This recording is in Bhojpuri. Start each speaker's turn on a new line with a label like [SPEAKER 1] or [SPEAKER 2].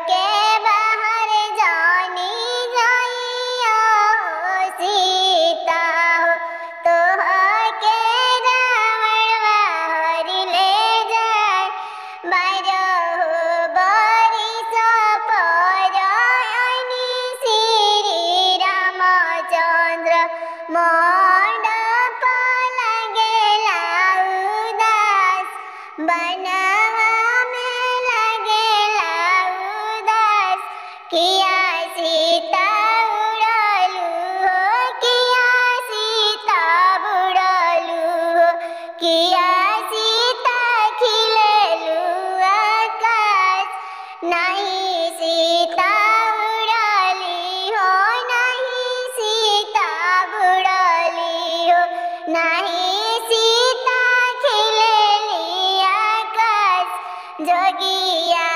[SPEAKER 1] के बाहर जानी जाइया सीता हो तोह के रावण बाहर ले जाए बारो बरिस परयनी श्री रामचंद्र मंडप लगेला उदास बनवा में लगेला उदास किया सीता उड़लू हो किया सीता बुड़लू हो किया सीता खिलेलू आकाश नहीं सीता उड़ली हो नहीं सीता बुड़ली हो नहीं सीता खिलेली आकाश जोगिया